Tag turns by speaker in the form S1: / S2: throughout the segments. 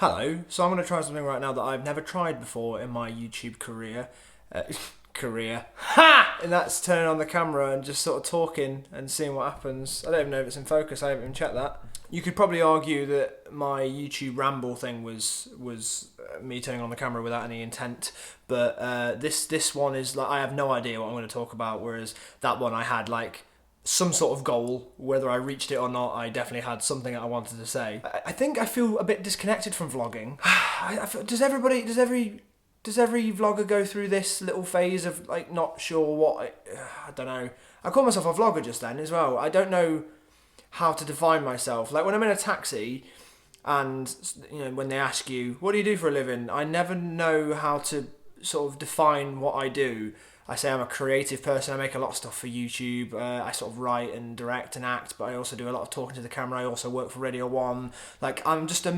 S1: Hello, so I'm going to try something right now that I've never tried before in my YouTube career. Ha! And that's turning on the camera and just sort of talking and seeing what happens. I don't even know if it's in focus, I haven't even checked that. You could probably argue that my YouTube ramble thing was me turning on the camera without any intent, but this one is like I have no idea what I'm going to talk about, whereas that one I had like some sort of goal. Whether I reached it or not, I definitely had something that I wanted to say. I think I feel a bit disconnected from vlogging. Does every vlogger go through this little phase of like not sure what? I don't know. I call myself a vlogger just then as well. I don't know how to define myself. Like when I'm in a taxi and when they ask you, what do you do for a living? I never know how to sort of define what I do. I say I'm a creative person. I make a lot of stuff for YouTube. I sort of write and direct and act, but I also do a lot of talking to the camera. I also work for Radio 1. Like I'm just a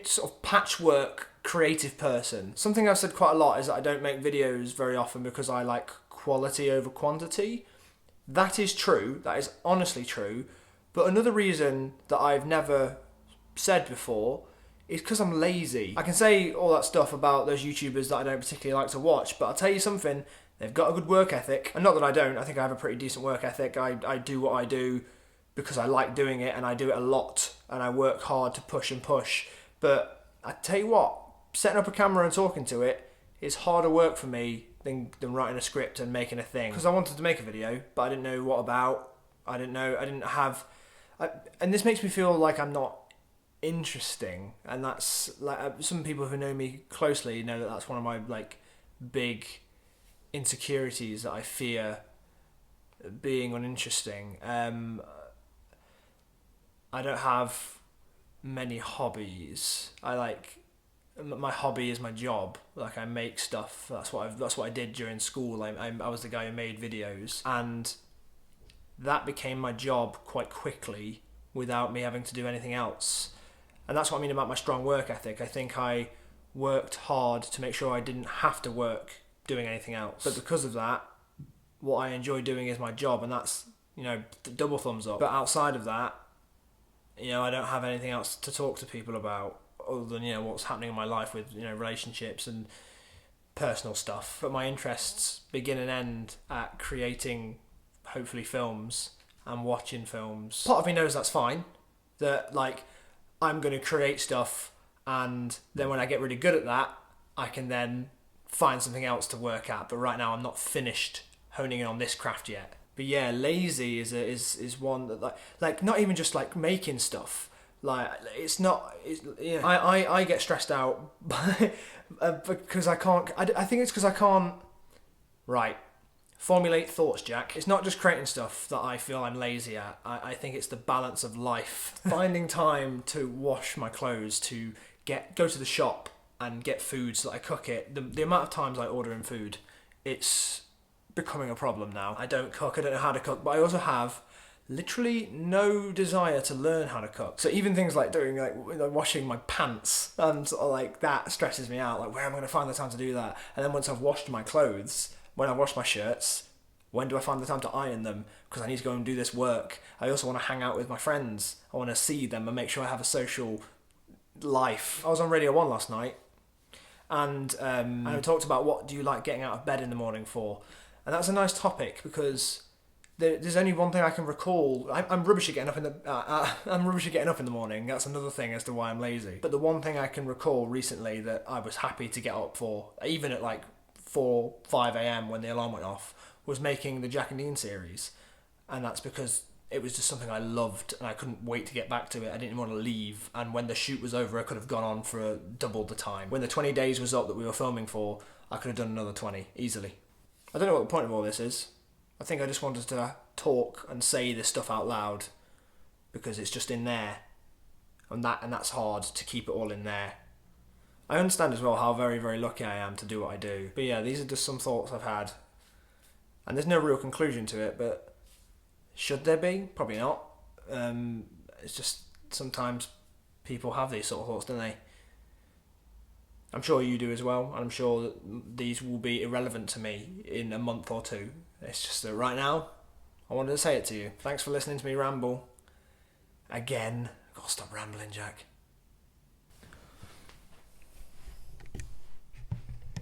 S1: sort of patchwork creative person. Something I've said quite a lot is that I don't make videos very often because I like quality over quantity. That is true. That is honestly true. But another reason that I've never said before is because I'm lazy. I can say all that stuff about those YouTubers that I don't particularly like to watch, but I'll tell you something, they've got a good work ethic. And not that I don't, I think I have a pretty decent work ethic. I do what I do because I like doing it and I do it a lot and I work hard to push and push. But I tell you what, setting up a camera and talking to it is harder work for me than writing a script and making a thing. Because I wanted to make a video, but I didn't know what about. I didn't have... and this makes me feel like I'm not interesting, and that's like some people who know me closely know that that's one of my like big insecurities, that I fear being uninteresting. I don't have many hobbies. My hobby is my job. Like I make stuff. That's what I did during school. I was the guy who made videos, and that became my job quite quickly without me having to do anything else. And that's what I mean about my strong work ethic. I think I worked hard to make sure I didn't have to work doing anything else. But because of that, what I enjoy doing is my job, and that's, double thumbs up. But outside of that, I don't have anything else to talk to people about other than, what's happening in my life with, relationships and personal stuff. But my interests begin and end at creating, hopefully, films and watching films. Part of me knows that's fine, that like I'm going to create stuff, and then when I get really good at that, I can then find something else to work at. But right now I'm not finished honing in on this craft yet. But yeah, lazy is one that like not even just like making stuff. Like I get stressed out because I can't. I think it's because I can't. Right. Formulate thoughts, Jack. It's not just creating stuff that I feel I'm lazy at. I think it's the balance of life. Finding time to wash my clothes, to go to the shop and get food so that I cook it. The amount of times I order in food, it's becoming a problem now. I don't cook, I don't know how to cook, but I also have literally no desire to learn how to cook. So even things like doing washing my pants and sort of like that stresses me out. Like where am I going to find the time to do that? And then once I've washed my clothes, when I wash my shirts, when do I find the time to iron them? Because I need to go and do this work. I also want to hang out with my friends. I want to see them and make sure I have a social life. I was on Radio 1 last night, and I talked about what do you like getting out of bed in the morning for? And that's a nice topic because there's only one thing I can recall. I'm rubbish at getting up I'm rubbish at getting up in the morning. That's another thing as to why I'm lazy. But the one thing I can recall recently that I was happy to get up for, even at like 5 a.m. when the alarm went off, was making the Jack and Dean series. And that's because it was just something I loved and I couldn't wait to get back to it. I didn't want to leave, and when the shoot was over I could have gone on for double the time. When the 20 days was up that we were filming for, I could have done another 20 easily. I don't know what the point of all this is. I think I just wanted to talk and say this stuff out loud because it's just in there, and that's hard to keep it all in there. I understand as well how very, very lucky I am to do what I do. But yeah, these are just some thoughts I've had. And there's no real conclusion to it, but should there be? Probably not. It's just sometimes people have these sort of thoughts, don't they? I'm sure you do as well, and I'm sure that these will be irrelevant to me in a month or two. It's just that right now, I wanted to say it to you. Thanks for listening to me ramble. Again. Gotta stop rambling, Jack.